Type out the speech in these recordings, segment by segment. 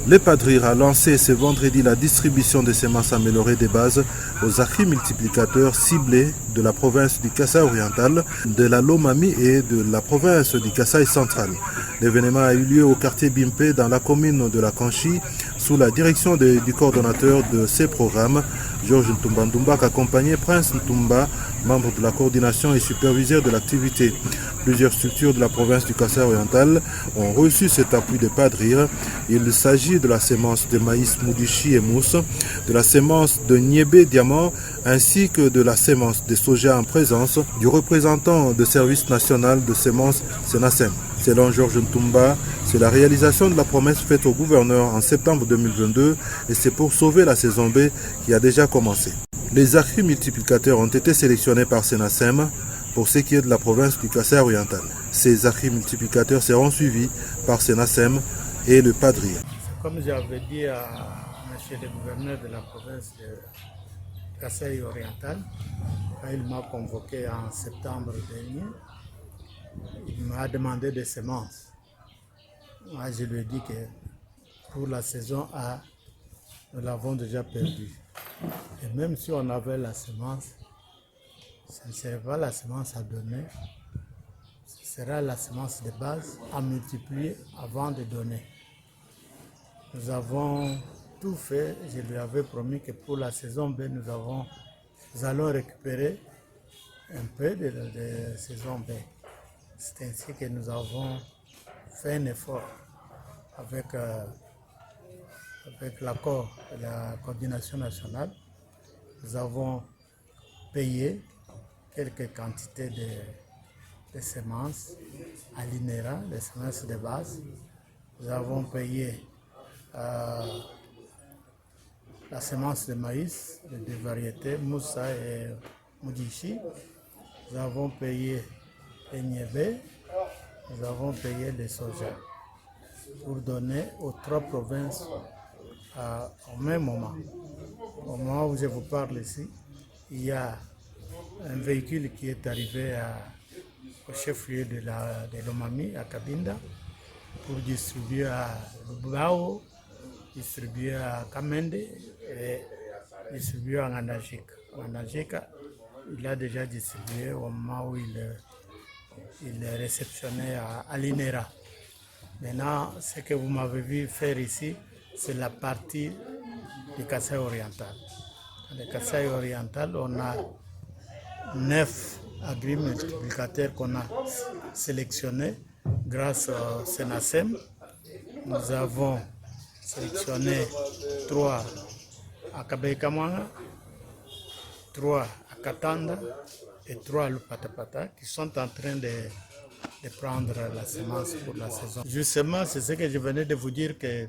L'EPADRIR a lancé ce vendredi la distribution de semences améliorées des bases aux agrimultiplicateurs ciblés de la province du Kasaï oriental, de la Lomami et de la province du Kasaï central. L'événement a eu lieu au quartier Bimpé dans la commune de la Kanchi sous la direction du coordonnateur de ces programmes, Georges Ntumba, accompagné Prince Ntumba, membre de la coordination et superviseur de l'activité. Plusieurs structures de la province du Kasaï oriental ont reçu cet appui de PADRIR. Il s'agit de la semence de maïs Moudichi et Mousse, de la semence de Niébé Diamant, ainsi que de la semence de soja en présence du représentant de service national de semences Senasem. Selon Georges Ntumba, c'est la réalisation de la promesse faite au gouverneur en septembre 2022 et c'est pour sauver la saison B qui a déjà commencé. Les agrimultiplicateurs ont été sélectionnés par Senasem pour ce qui est de la province du Kasaï oriental. Ces agrimultiplicateurs seront suivis par Senasem et le PADRIR. Comme j'avais dit à M. le gouverneur de la province de Kasaï oriental, quand il m'a convoqué en septembre dernier, il m'a demandé des semences. Moi, je lui ai dit que pour la saison A, nous l'avons déjà perdu. Et même si on avait la semence, ce ne serait pas la semence à donner, ce sera la semence de base à multiplier avant de donner. Nous avons tout fait. Je lui avais promis que pour la saison B, nous allons récupérer un peu de saison B. C'est ainsi que nous avons fait un effort avec l'accord de la coordination nationale. Nous avons payé quelques quantités de semences à l'INERA, des semences de base. Nous avons payé la semence de maïs de deux variétés, Moussa et Moudichi. Nous avons payé les Niébé, nous avons payé les soja pour donner aux trois provinces au même moment. Au moment où je vous parle ici, il y a un véhicule qui est arrivé au chef-lieu de l'Omami, à Cabinda, pour distribuer à Lubao, distribuer à Kamende et distribuer à Anajika. Anajika, il a déjà distribué au moment où il est réceptionné à l'INERA. Maintenant, ce que vous m'avez vu faire ici, c'est la partie du Kasaï oriental. Dans le Kasaï oriental, on a 9 agrimultiplicateurs qu'on a sélectionnés grâce au Senasem. Nous avons sélectionné 3 à Kabekamanga, 3 à Katanda et 3 à Lupatapata qui sont en train de prendre la semence pour la saison. Justement, c'est ce que je venais de vous dire, que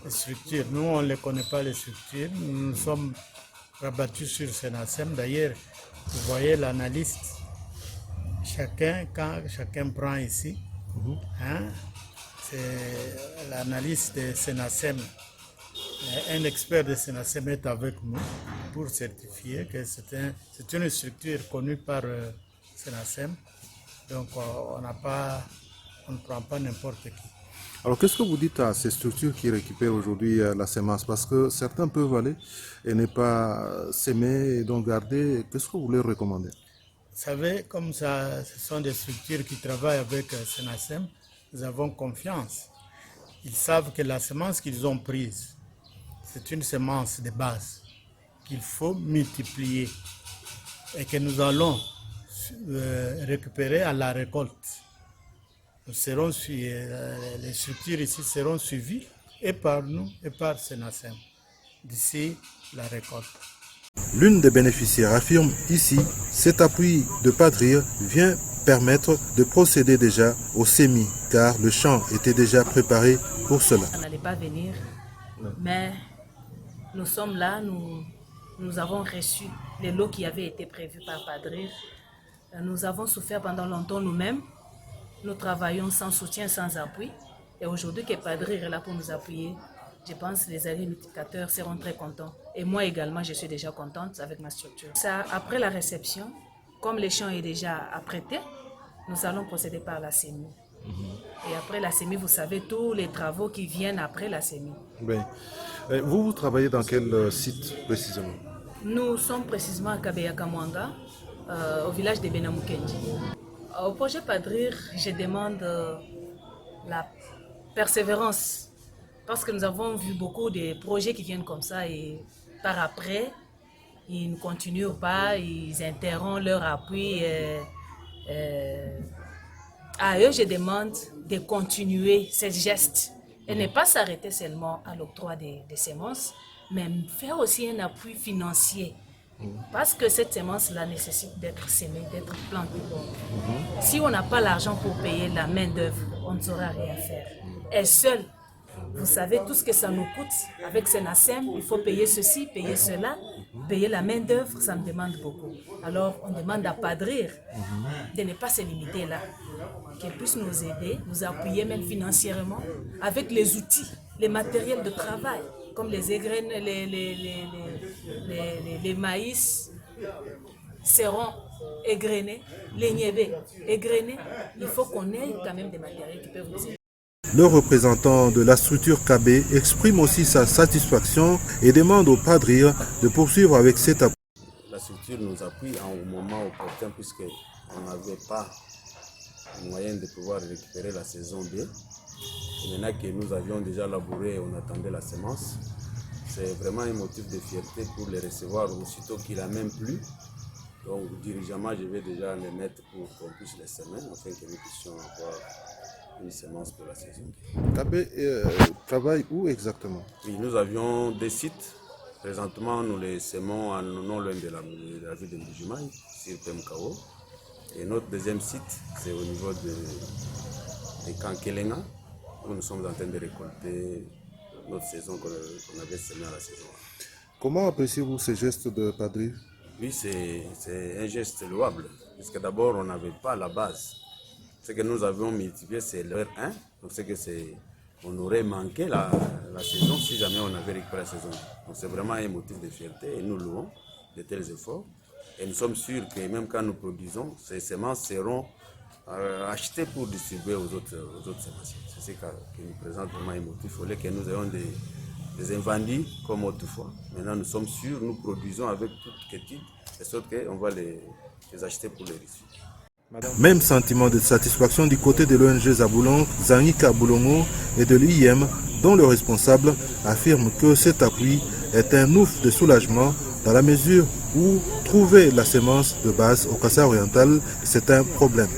les structures, nous on ne les connaît pas les structures, nous nous sommes rabattus sur Senasem. D'ailleurs, vous voyez l'analyste, quand chacun prend ici, c'est l'analyste de Senasem. Un expert de Senasem est avec nous pour certifier que c'est une structure connue par Senasem. Donc on ne prend pas n'importe qui. Alors qu'est-ce que vous dites à ces structures qui récupèrent aujourd'hui la semence? Parce que certains peuvent aller et ne pas s'aimer et donc garder. Qu'est-ce que vous leur recommandez? Vous savez, comme ça, ce sont des structures qui travaillent avec Senasem, nous avons confiance. Ils savent que la semence qu'ils ont prise, c'est une semence de base qu'il faut multiplier et que nous allons récupérer à la récolte. Les structures ici seront suivies et par nous et par Senasem d'ici la récolte. L'une des bénéficiaires affirme ici, cet appui de PADRIR vient permettre de procéder déjà au semis, car le champ était déjà préparé pour cela. Ça n'allait pas venir, mais nous sommes là, nous avons reçu les lots qui avaient été prévus par PADRIR. Nous avons souffert pendant longtemps nous-mêmes. Nous travaillons sans soutien, sans appui. Et aujourd'hui que PADRIR est là pour nous appuyer, je pense que les agrimultiplicateurs seront très contents. Et moi également, je suis déjà contente avec ma structure. Ça, après la réception, comme le champ est déjà apprêté, nous allons procéder par la semis. Et après la semis, vous savez, tous les travaux qui viennent après la semis. Oui. Vous travaillez dans quel site précisément? Nous sommes précisément à Kabeya-Kamwanga, au village de Benamukendi. Au projet Padrir, je demande la persévérance, parce que nous avons vu beaucoup de projets qui viennent comme ça et par après, ils ne continuent pas, ils interrompent leur appui. À eux, je demande de continuer ces gestes et ne pas s'arrêter seulement à l'octroi des semences, mais faire aussi un appui financier. Parce que cette semence-là nécessite d'être semée, d'être plantée. Si on n'a pas l'argent pour payer la main-d'œuvre, on ne saura rien faire. Et seul, vous savez tout ce que ça nous coûte. Avec ce NASEM, il faut payer ceci, payer cela, payer la main-d'œuvre, ça me demande beaucoup. Alors, on demande à Padrir de ne pas se limiter là, qu'elle puisse nous aider, nous appuyer même financièrement, avec les outils, les matériels de travail, comme les égraines, les maïs seront égrenés, les niébés égrenés. Il faut qu'on ait quand même des matériels qui peuvent nous aider. Le représentant de la structure KB exprime aussi sa satisfaction et demande au Padrir de poursuivre avec cet appui. La structure nous appuie au moment opportun puisqu'on n'avait pas moyen de pouvoir récupérer la saison B. Et maintenant que nous avions déjà labouré, on attendait la semence. C'est vraiment un motif de fierté pour les recevoir aussitôt qu'il a même plu. Donc dirigeamment, je vais déjà les mettre pour qu'on puisse les semer afin que nous puissions avoir une semence pour la saison. KB travaille où exactement? Oui, nous avions des sites. Présentement, nous les semons non loin de la ville de Mbujimaï, sur Pemkao. Et notre deuxième site, c'est au niveau de Kankelenga, où nous sommes en train de récolter notre saison qu'on avait semée à la saison. Comment appréciez-vous ce geste de Padrir? Oui, c'est un geste louable, puisque d'abord, on n'avait pas la base. Ce que nous avions multiplié, c'est l'heure 1. Donc, on aurait manqué la saison si jamais on avait récupéré la saison. Donc, c'est vraiment un motif de fierté et nous louons de tels efforts. Et nous sommes sûrs que même quand nous produisons, ces semences seront achetées pour distribuer aux autres semenciers. C'est ce qui nous présente vraiment un motif. Au lieu que nous ayons des invendus comme autrefois. Maintenant, nous sommes sûrs, nous produisons avec toute quiétude, de sorte qu'on va les acheter pour les risques. Même sentiment de satisfaction du côté de l'ONG Zabulon, Zanika Boulongo et de l'IM, dont le responsable affirme que cet appui est un ouf de soulagement dans la mesure où trouver la semence de base au Kasaï oriental, c'est un problème.